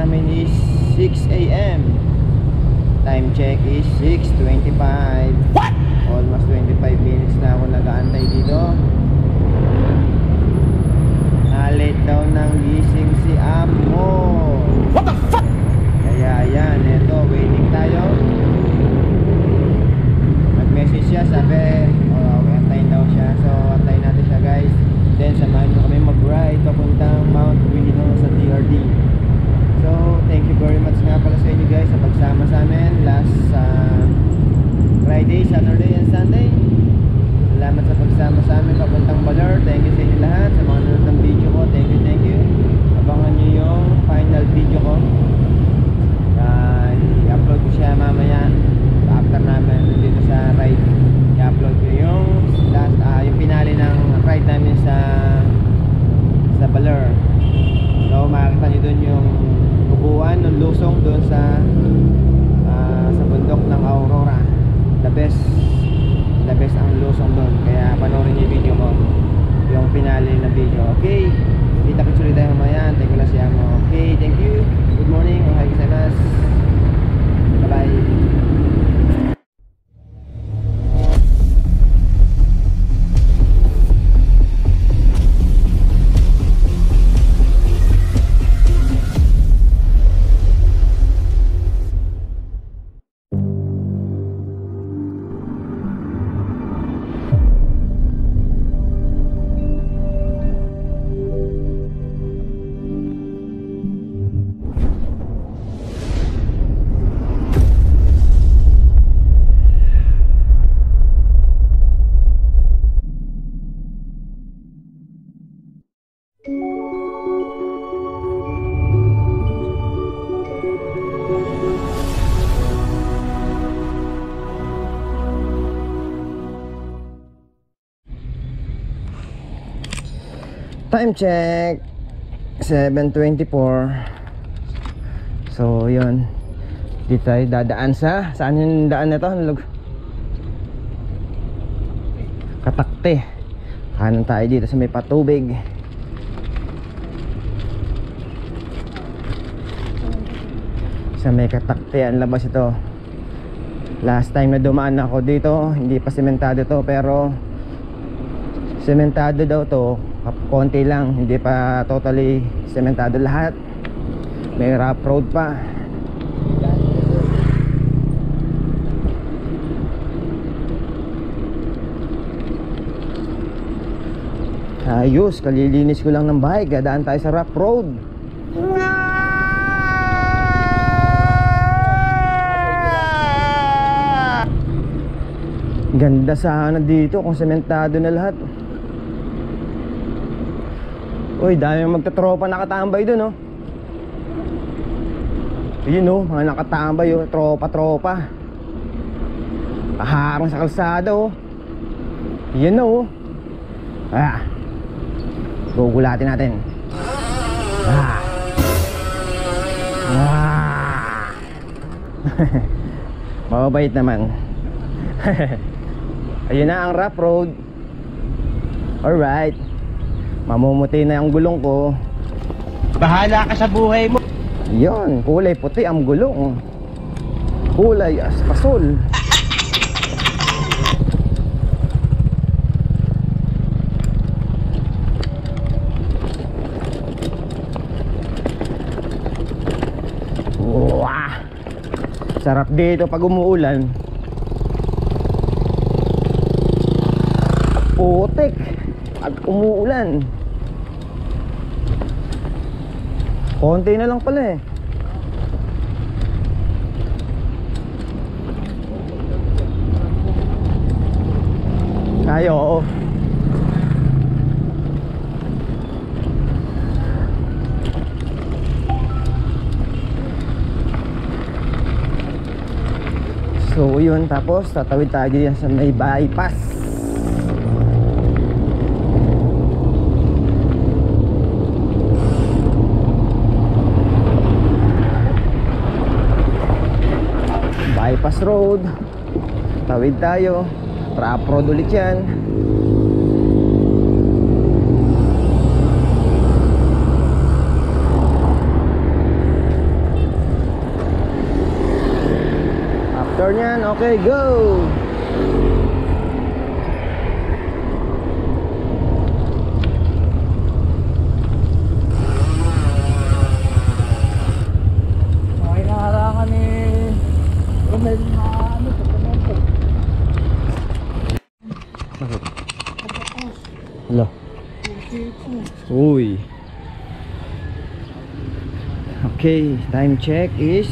namin is 6 AM. Time check is 6:25. What? Almost 25 minutes na ako nag-aantay dito. Na-late daw ng gising si Amo. What the fuck? Kaya yan, eto, waiting tayo. Nag-message siya, sabi antayin daw siya. So antayin natin siya, guys. Then samahan nyo kami mag-ride papuntang Mount Quino sa DRD. So thank you very much nga pala sa inyo, guys, sa pagsama sa amin last Friday, Saturday and Sunday. Salamat sa pagsama sa amin papuntang Baler. Thank you sa inyo lahat, sa mga nanonood ng video ko. Thank you. Abangan nyo yung final video ko. I-upload ko siya mamaya after namin dito sa ride. I-upload ko yung last, yung finale ng ride namin sa Baler. So makikita nyo dun yung bukuan ng lusong dun sa bundok ng Aurora. The best ang lusong dun. Kaya panoorin nyo yung video ko, yung finale na video. Okay, kita ko ulit tayo mamaya. Thank you lang siya mo. Okay, thank you. Good morning. Ohayou gozaimasu. Bye bye. Time check 7:24. So yun, dito tayo dadaan sa saan yung daan na to? Katakte. Kanan tayo dito sa may patubig. Sa may Katakte ang labas ito. Last time na dumaan ako dito, hindi pa sementado to, pero sementado daw to. Konti lang, hindi pa totally sementado lahat. May rough road pa. Ayos, kalilinis ko lang ng bike. Dadaan tayo sa rough road. Ganda sana dito kung sementado na lahat. Uy, dami magtatropa nakatambay dun, oh. Yun, oh, mga nakatambay, oh. Tropa. Paharang sa kalsada, oh. Yan, oh. Gugulatin natin. Mababait naman. Ayun na ang rough road. Alright. Mamumuti na yung gulong ko. Bahala ka sa buhay mo. Yun, kulay puti ang gulong. Kulay aspasol. Wah, sarap dito pag umuulan. Putik pag umuulan. Konti na lang pala eh. Ay, oo. So yun, tapos tatawid tayo dyan sa may bypass. Bypass road. Tawid tayo. Rough road ulit yan. niyan. Okay, go! Okay na harangan ni Romel na ano sa pamento. Hello. Uy. Okay, time check is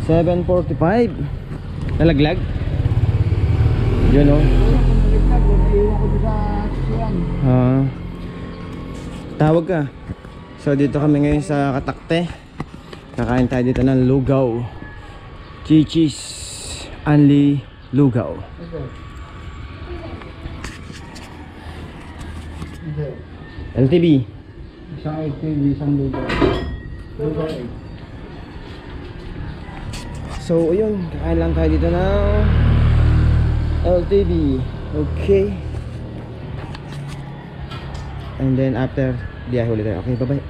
7:45. Nalaglag? Yun o. Naiwan ko sa siyan. Tawag ka. So dito kami ngayon sa Katakte. Kakain tayo dito ng lugaw. Chichis Anli Lugaw. LTV. Isang LTV, isang lugaw. Lugaw eh. So yun, kakain lang tayo dito ng LTV. Okay. And then after, biyahe ulit tayo. Okay, bye-bye.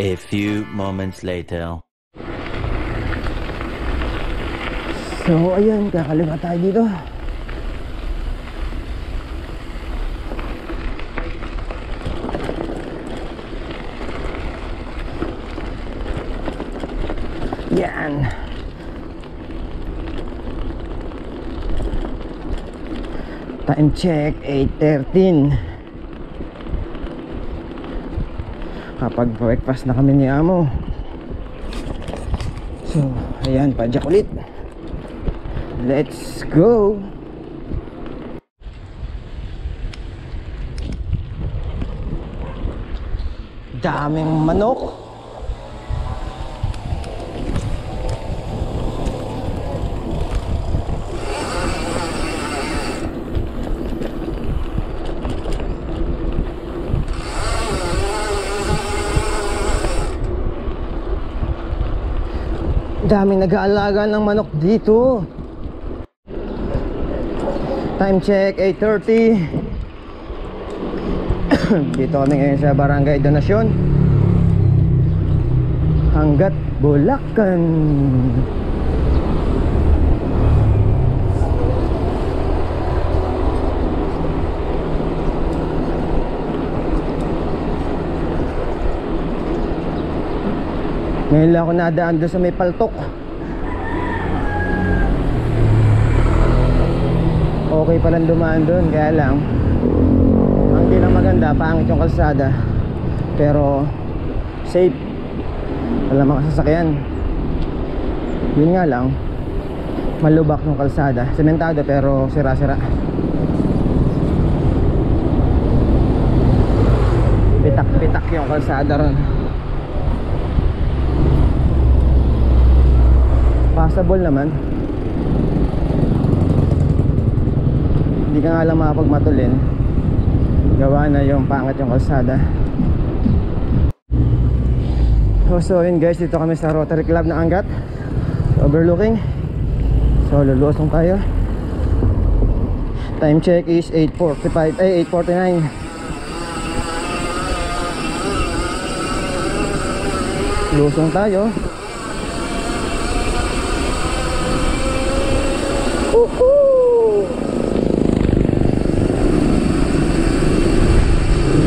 A few moments later. So ayun, kakaliwa tayo dito. Yan. Time check 8:13. Kapag breakfast na kami ni Amo. So ayan, padyak ulit. Let's go. Daming manok. Daming nag-aalaga ng manok dito. Time check 8:30. Dito kami ngayon sa Barangay Donasyon, Angat, Bulacan. Ngayon lang ako nadaan doon sa may paltok. Okay palang dumaan doon, kaya lang ang di lang maganda, pangit yung kalsada. Pero safe, wala mga sasakyan. Yun nga lang, malubak yung kalsada. Sementado pero sira-sira. Bitak-bitak yung kalsada ron. Passable naman. Hindi ka nga lang makapagmatulin, gawa na yung pangat yung kalsada. So yun guys, dito kami sa Rotary Club ng Angat, overlooking. So lulusong tayo. Time check is 8:45, 8:49. Lusong tayo.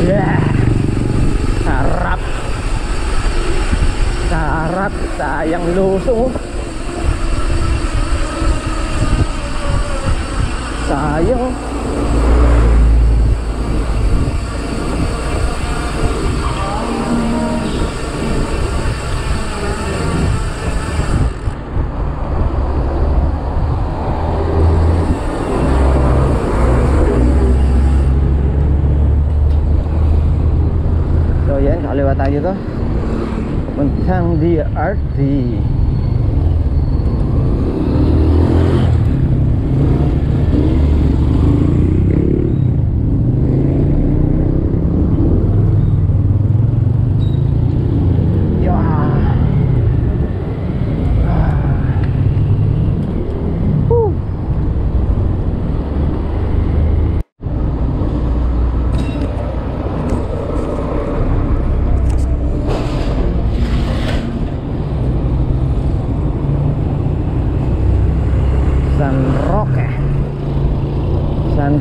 Yeah. Sarap. Sarap. Sayang lusong. Sayang. So yan, kaliwa tayo dito. Puntang DRT.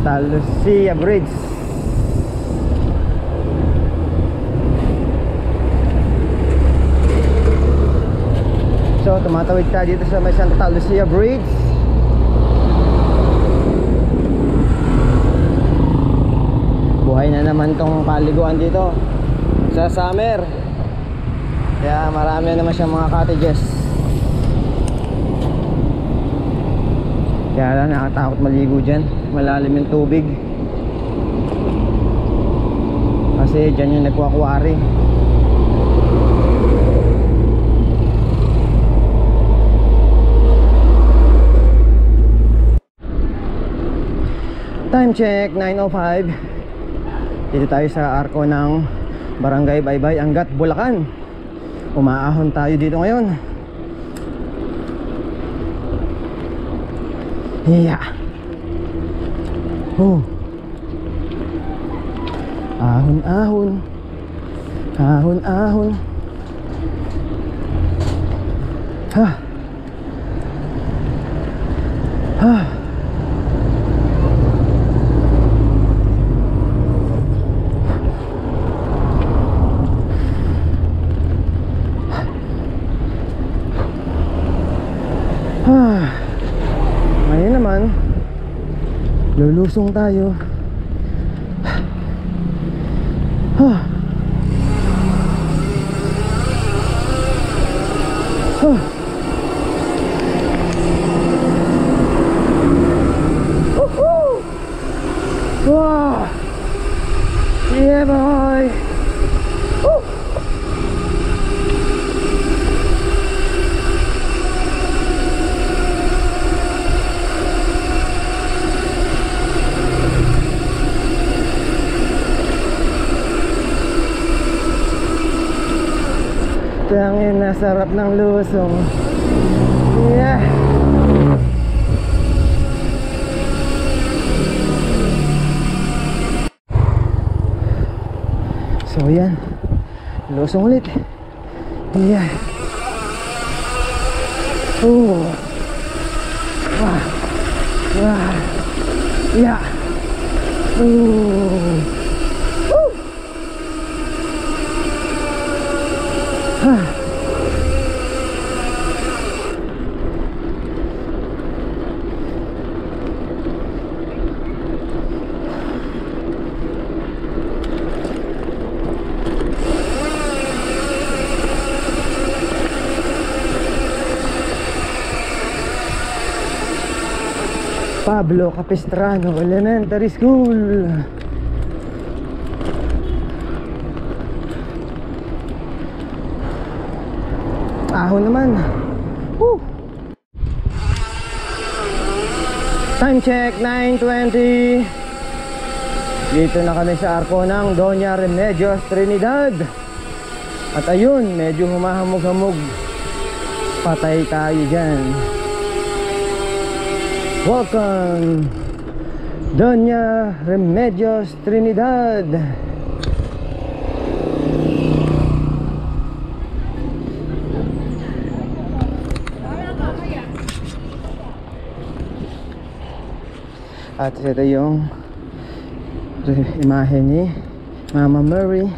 Santa Lucia Bridge. So tumatawid tayo dito sa may Santa Lucia Bridge. Buhay na naman tong paliguan dito sa summer, kaya marami na naman siyang mga cottages. Kaya lang nakatakot maligo dyan, malalim yung tubig kasi dyan yung nagwakwari. Time check 9:05. Dito tayo sa arko ng Barangay Baybay, Angat, Bulacan. Umaahon tayo dito ngayon. Yeah. Ahon, ahon. Ahon, ahon. Ha. Ha. Ngayon naman lulusong tayo. Wow. Yeah boy. Tangin, nasarap ng lusong. Yeah. So yan, lusong ulit. Yeah. Yeah. Pablo Capistrano Elementary School. Ahon naman. Woo! Time check 9:20. Dito na kami sa arko ng Doña Remedios Trinidad. At ayun, medyo humahamog-hamog. Patay tayo dyan. Welcome, Doña Remedios Trinidad. At ito yung imahe ni Mama Mary.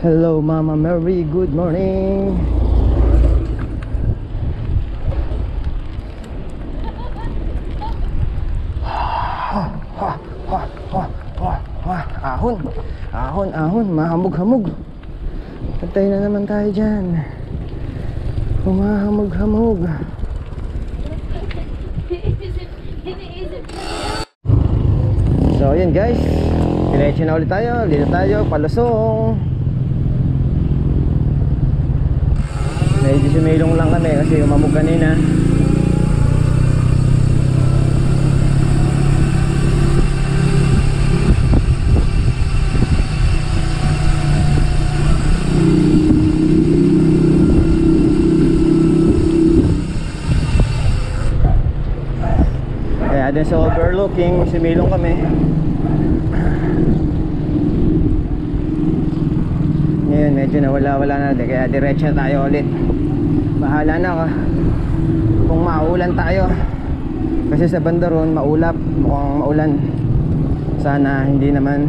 Hello Mama Mary, good morning. Ahon, mahamog-hamog. Patay na naman tayo dyan. Humahamog-hamog. So yun guys, diretso na ulit tayo. Dito tayo, palusong. Medyo sumilong lang kami kasi umamog kanina. Kaya dun sa overlooking, sumilong kami. Ngayon medyo nawala-wala na, kaya diretso na tayo ulit. Bahala na ka kung maulan tayo, kasi sa banda ron maulap, mukhang maulan. Sana hindi naman.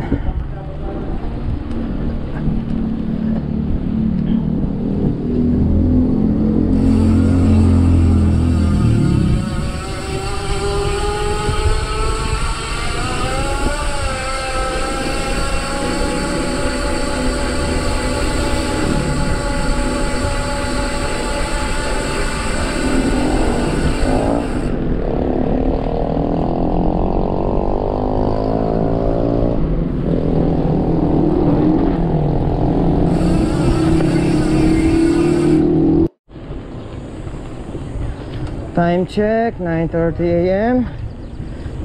Time check, 9:30 AM.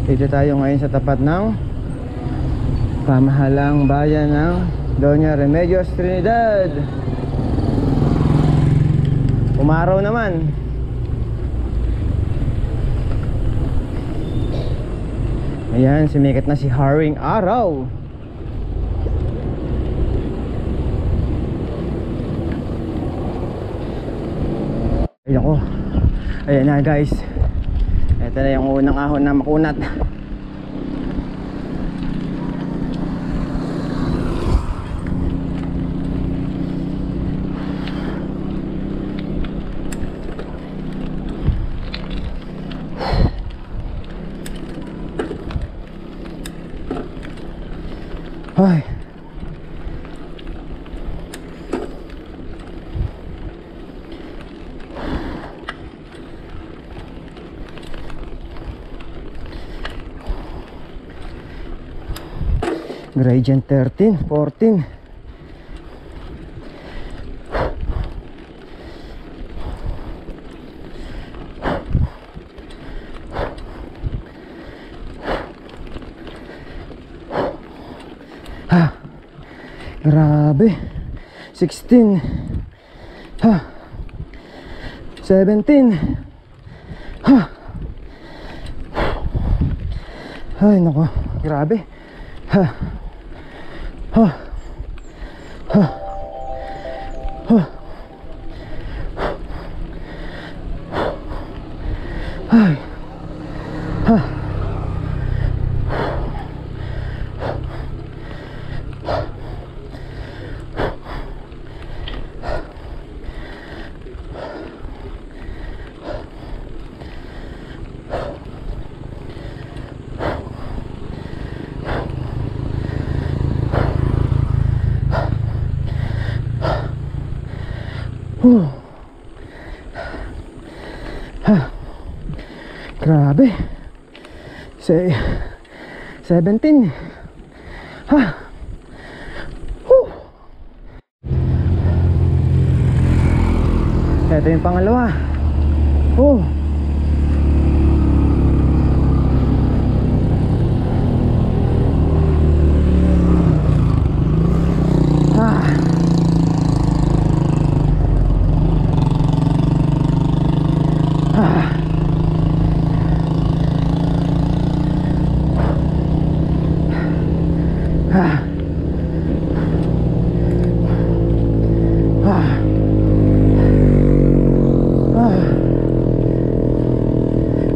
Dito tayo ngayon sa tapat ng pamahalang bayan ng Doña Remedios Trinidad. Umaraw naman. Ayan, sumikat na si Haring Araw. Ayan ko. Ayan na guys. Ito na yung unang ahon na makunat. Ay. Gradient 13, 14. Ha. Grabe. 16. Ha. 17. Ha. Ay nako, grabe. Ha. Ha. Ha. Ha. Ay. Ha. Ha. Grabe. 17. Ha. Ito yung pangalawa.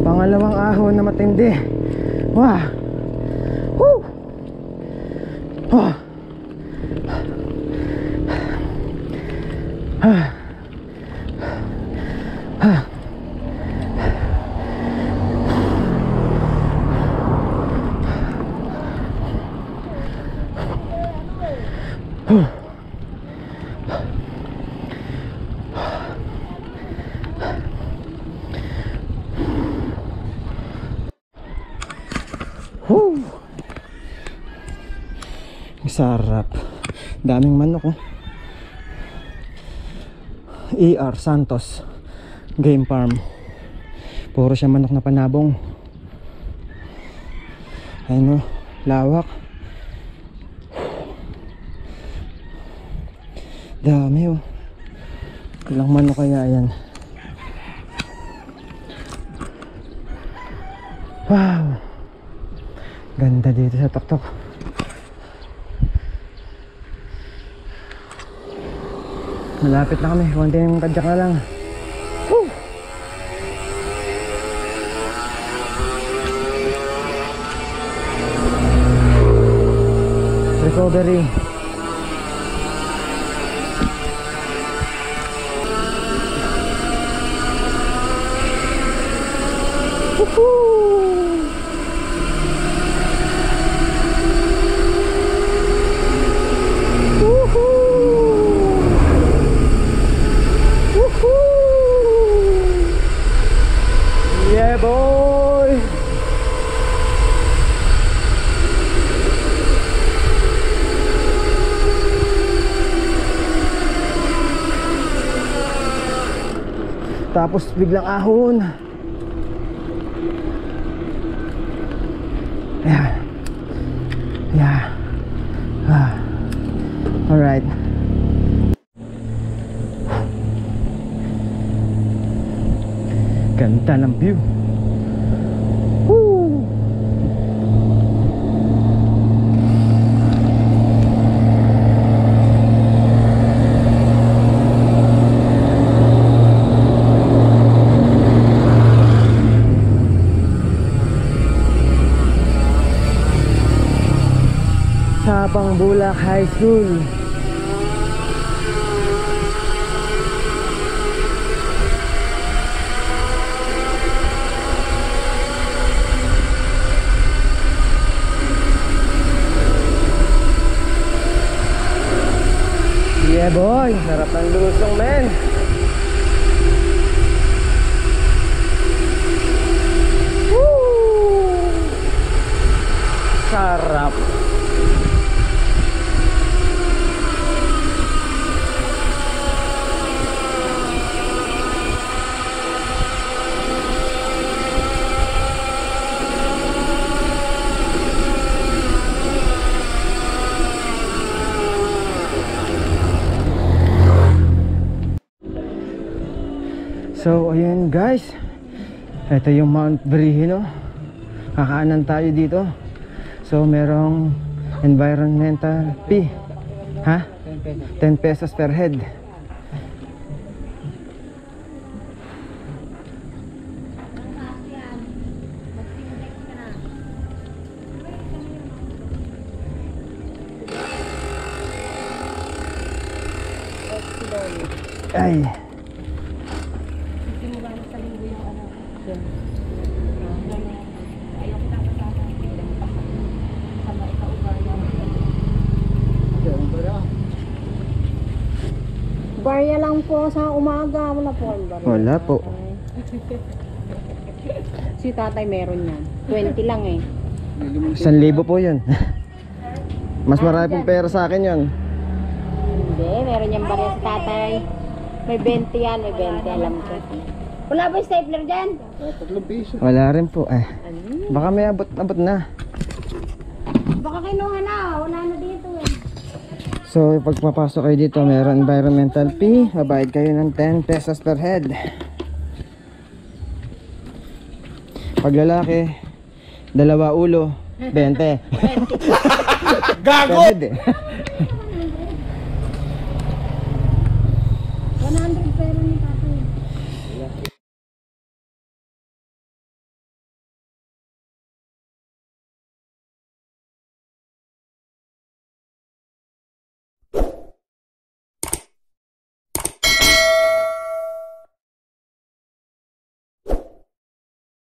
Pangalawang ahon na matindi. Wah. Woo. Sarap. Daming manok ER Santos Game Farm. Puro siya manok na panabong. Ayun lawak. Dami Ilang manok kaya yan? Wow. Ganda dito sa tuktok. Malapit na kami, konting tadyak na lang. Woo! strawberry. Woohoo! Yeah, boy. Tapos biglang ahon. Yeah. Yeah. Ah. All right. Ganda ng view. Woo! Sabang Bulak High School. Yeah boy, sarap ng lusong men. Woo! Sarap. So ayun guys, ito yung Mount Berihino. Kakaanan tayo dito. So merong environmental fee. Ha? 10 pesos per head. Ay. Barya lang po sa umaga. Wala po kayong barya. Wala po. Si tatay meron yan. 20 lang eh. 1,000 po yun. Mas marami pong pera sa akin yun. Hindi, meron yung barya si tatay. May 20 yan, may 20 alam ko. Wala ba yung stapler dyan? Wala rin po eh. Baka may abot na. Baka kinuha na, wala na dito eh. So pag papasok kayo dito, meron environmental fee. Babayad kayo ng 10 pesos per head. Pag lalaki, 2 ulo, 20. Gago! Per head eh.